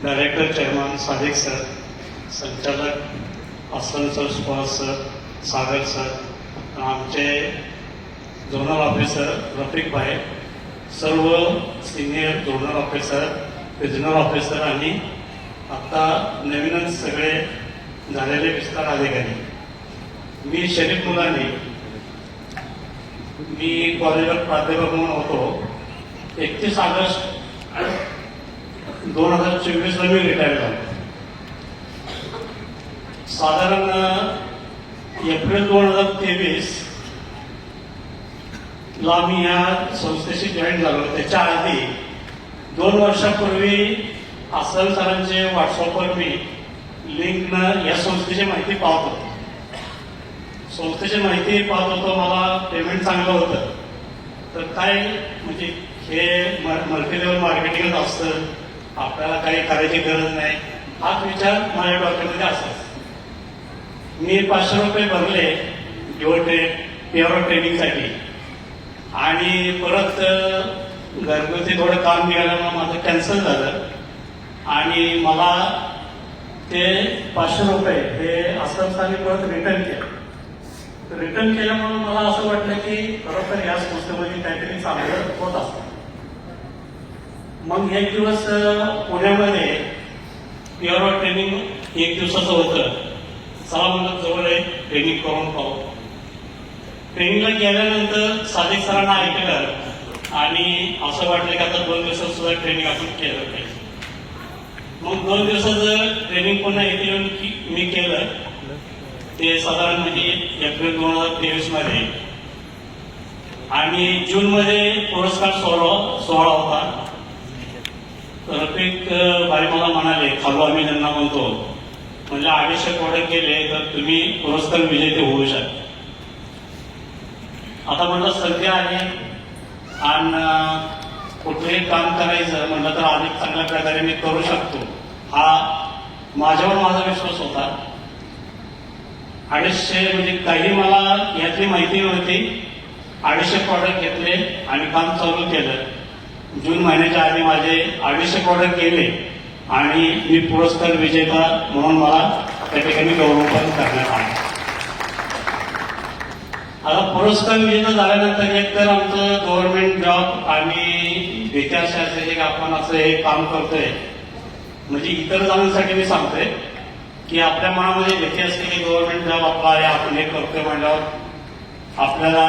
Director chairman Sadiq sir, संचालक Aslam sir, Subhash sir, सागर sir, आमचे zonal officer Rafiq भाई, सर्व senior zonal officer, regional officer आणि आता नवीनच सगळे झालेले विस्तार अधिकारी. मी शरीफ मुलानी, मी कॉलेजवर प्राध्यापक म्हणून होतो. 31 ऑगस्ट 2024 मी रिटायर झालो. साधारण एप्रिल 2023 ला मी या संस्थेशी जॉईन झालो. त्याच्या आधी 2 वर्षापूर्वी असलम सरांचे व्हॉट्सअपवर मी लिंकनं या संस्थेची माहिती पाहत होतो. संस्थेची माहिती पाहत होतो, मला पेमेंट चांगलं होतं. तर काय म्हणजे हे मल्टी लेवल मार्केटिंगच असतं, आपल्याला काही करायची गरज नाही, हाच विचार माझ्या डोक्यामध्ये असायचा. मी 500 रुपये भरले प्युअर ट्रेनिंगसाठी आणि परत घरगुती थोडं काम निघाल्यामुळे माझं कॅन्सल झालं आणि मला ते 500 रुपये हे असंस्थानी परत रिटर्न केलं. रिटर्न केल्यामुळे मला असं वाटलं की खरोखर या संस्थेमध्ये काहीतरी चांगलं होत असतं. मग एक दिवस पुण्यामध्ये प्युअर ट्रेनिंग 1 दिवसाचं होतं. चला म्हणलं जवळ आहे, ट्रेनिंग करून पाहू. ट्रेनिंगला गेल्यानंतर सादिक सरांना ऐकलं आणि असं वाटलं की आता 2 दिवसात सुद्धा ट्रेनिंग आपण केलं पाहिजे. मग 2 दिवसाचं ट्रेनिंग पुन्हा इथे येऊन मी केलं. ते साधारण म्हणजे एप्रिल 2023 मध्ये आणि जूनमध्ये पुरस्कार सोहळा होता. रफिक भाई मला म्हणाले, खालू आम्ही त्यांना म्हणतो, म्हणजे 250 प्रोडक्ट केले तर तुम्ही पुरस्कार विजेते होऊ शकता. आता म्हणलं संधी आहे आणि कुठलंही काम करायचं म्हणलं तर अधिक चांगल्या प्रकारे मी करू शकतो, हा माझ्यावर माझा विश्वास होता. 250 म्हणजे काही मला यातली माहिती नव्हती. 250 प्रॉडक्ट घेतले आणि काम चालू केलं. जून महिन्याच्या आधी माझे 250 प्रॉडक्ट गेले आणि मी पुरस्कार विजेता म्हणून मला त्या ठिकाणी गौरवपण करण्यात आलं. आता पुरस्कार विजेता झाल्यानंतर एक तर आमचं गव्हर्नमेंट जॉब आणि भीती अशी असायची की आपण असं हे काम करतोय, म्हणजे इतर जणांसाठी मी सांगतोय की आपल्या मनामध्ये भीती असते की गव्हर्नमेंट जॉब आपला आहे, आपण हे करतोय म्हणल्यावर आपल्याला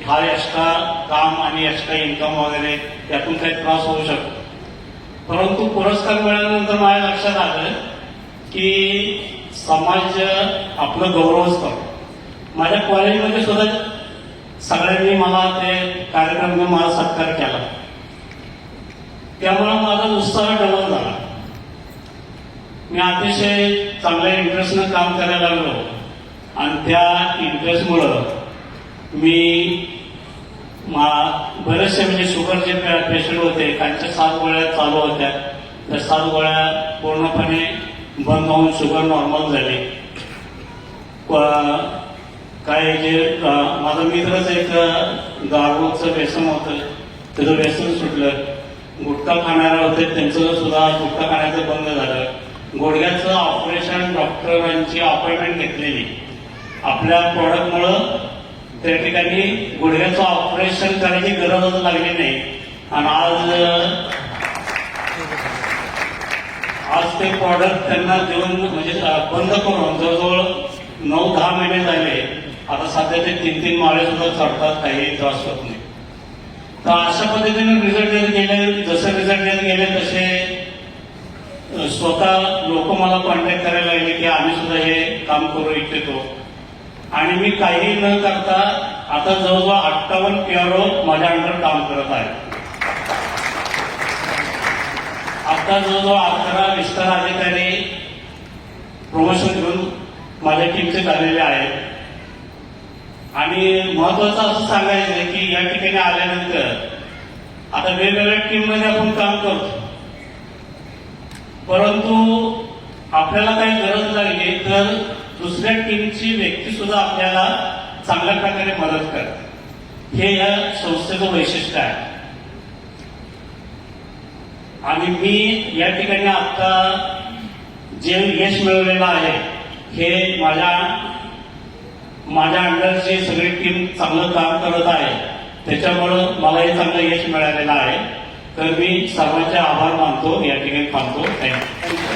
हा एक्स्ट्रा काम आणि एक्स्ट्रा इन्कम वगैरे त्यातून काही त्रास होऊ शकतो. परंतु पुरस्कार मिळाल्यानंतर माझ्या लक्षात आलं की समाज आपलं गौरवच करतो. माझ्या कॉलेजमध्ये सुद्धा सगळ्यांनी मला ते कार्यक्रम मला सत्कार केला, त्यामुळे माझा उत्साह डबल झाला. मी अतिशय चांगल्या इंटरेस्टनं काम करायला लागलो आणि त्या इंटरेस्टमुळं मी बरेचसे म्हणजे शुगरचे पेशंट होते, त्यांच्या 7 गोळ्या चालू होत्या. त्या 7 गोळ्या पूर्णपणे बंद होऊन शुगर नॉर्मल झाली. काय जे माझा मित्रच एक गाळूचं व्यसन होतं, त्याचं व्यसन सुटलं. गुटखा खाणारे होते, त्यांचं सुद्धा गुटखा खाण्याचं बंद झालं. गुडघ्याचं ऑपरेशन डॉक्टरांची अपॉइंटमेंट घेतलेली. आपल्या प्रॉडक्टमुळं त्या ठिकाणी गुडघ्याचं ऑपरेशन करायची गरजच लागली नाही आणि आज ते प्रॉडक्ट त्यांना देऊन म्हणजे बंद करून जवळजवळ 9-10 महिने झाले. आता सध्या ते 3-3 माळे सुद्धा चढतात, काही त्रास होत नाही. तर अशा पद्धतीने रिझल्ट येत गेले. जसे रिझल्ट येत गेले तसे स्वतः लोक मला कॉन्टॅक्ट करायला लागले की आम्ही सुद्धा हे काम करू इच्छितो. आणि मी काही न करता आता जवळजवळ 58 PRO माझ्या अंडर काम करत आहे. आता जवळजवळ 11 विस्तार अधिकारी प्रमोशन घेऊन माझ्या टीमचे झालेले आहेत. आणि महत्वाचं असं सांगायचं की या ठिकाणी आल्यानंतर आता वेगवेगळ्या टीममध्ये आपण काम करतो, परंतु आपल्याला काही गरज लागली तर दुसऱ्या टीमची व्यक्ती सुद्धा आपल्याला चांगल्या प्रकारे मदत करते. हे या संस्थेचं वैशिष्ट्य आहे. आणि मी या ठिकाणी आता जे यश मिळवलेलं आहे हे माझ्या अंडरची सगळी टीम चांगलं काम करत आहे, त्याच्यामुळं मला हे चांगलं यश मिळालेलं आहे. तर मी सर्वांचे आभार मानतो, या ठिकाणी थांबतो. थँक्यू.